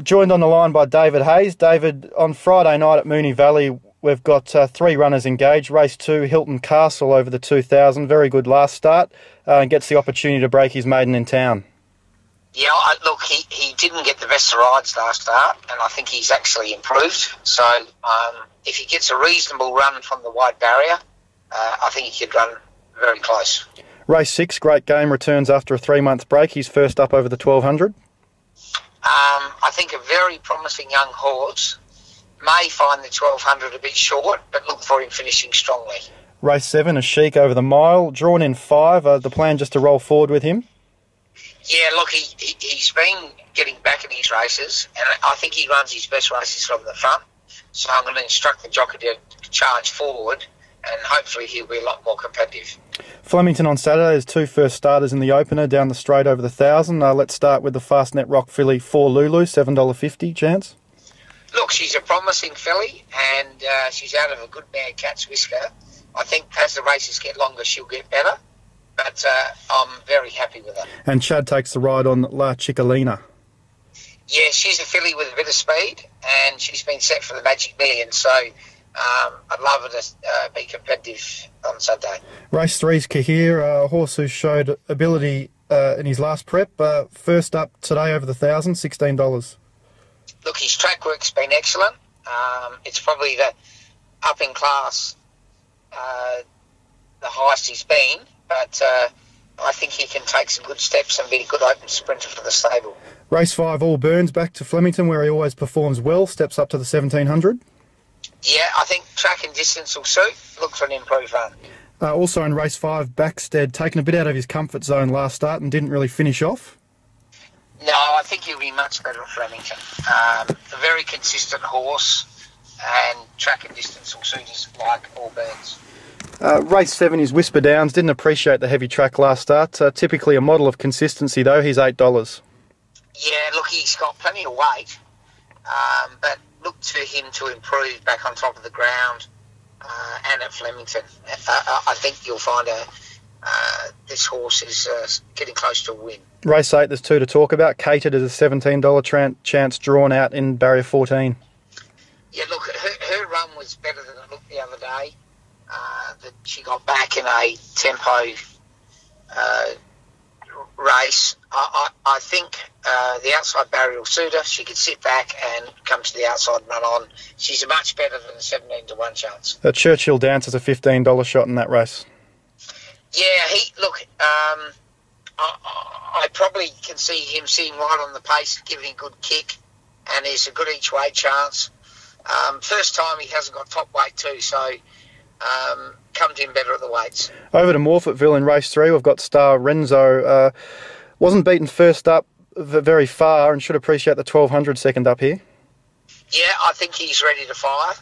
Joined on the line by David Hayes. David, on Friday night at Moonee Valley, we've got 3 runners engaged. Race 2, Hilton Castle over the 2000. Very good last start and gets the opportunity to break his maiden in town. Yeah, look, he didn't get the best of rides last start, and I think he's actually improved. So if he gets a reasonable run from the wide barrier, I think he could run very close. Race 6, Great Game, returns after a 3-month break. He's first up over the 1200. I think a very promising young horse. May find the 1200 a bit short, but look for him finishing strongly. Race 7, a Chic over the mile, drawn in 5. The plan just to roll forward with him? Yeah, look, he's been getting back in his races, and I think he runs his best races from the front. So I'm going to instruct the jockey to charge forward, and hopefully he'll be a lot more competitive. Flemington on Saturday, there's 2 first starters in the opener down the straight over the 1000. Let's start with the Fastnet Rock filly, 4 Lulu, $7.50 chance. Look, she's a promising filly, and she's out of a good mare, Cat's Whisker. I think as the races get longer, she'll get better, but I'm very happy with her. And Chad takes the ride on La Chicalina. Yeah, she's a filly with a bit of speed, and she's been set for the Magic Million, so I'd love her to be competitive on Sunday. Race 3's Kahir, a horse who showed ability in his last prep. First up today over the 1000, $16. Look, his track work's been excellent. It's probably the up in class, the highest he's been, but I think he can take some good steps and be a good open sprinter for the stable. Race 5, All Burns, back to Flemington where he always performs well, steps up to the 1700. Yeah, I think track and distance will suit. Look for an improved run. Also in race 5, Backstead, taken a bit out of his comfort zone last start and didn't really finish off. No, I think he'll be much better at Flemington. A very consistent horse, and track and distance will suit us like All Burns. Race 7 is Whisper Downs. Didn't appreciate the heavy track last start. Typically a model of consistency though. He's $8. Yeah, look, he's got plenty of weight, but look to him to improve back on top of the ground and at Flemington. I think you'll find this horse is getting close to a win. Race 8, there's 2 to talk about. Catered is a $17 chance drawn out in barrier 14. Yeah, look, her run was better than it looked the other day. That she got back in a tempo race. I think the outside barrier will suit her. She could sit back and come to the outside and run on. She's much better than a 17-1 chance. Churchill Dance is a $15 shot in that race. Yeah, I probably can see him sitting right on the pace, giving a good kick, and there's a good each way chance. First time he hasn't got top weight too, so come to him better at the weights. Over to Morfettville in race 3, we've got Star Renzo. Wasn't beaten first up very far and should appreciate the 1200 second up here. Yeah, I think he's ready to fire.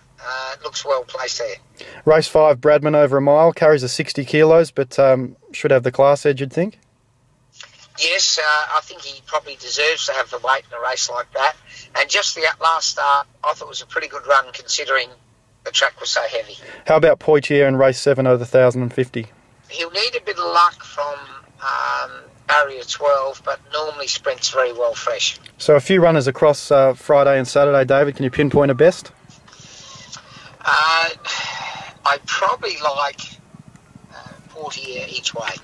Looks well placed there. Race 5, Bradman over a mile, carries a 60 kilos, but should have the class edge, you'd think? Yes, I think he probably deserves to have the weight in a race like that. And just the last start, I thought it was a pretty good run considering the track was so heavy. How about Poitier in race 7 over the 1050? He'll need a bit of luck from barrier 12, but normally sprints very well fresh. So a few runners across Friday and Saturday, David. Can you pinpoint a best? I probably like Poitier each way.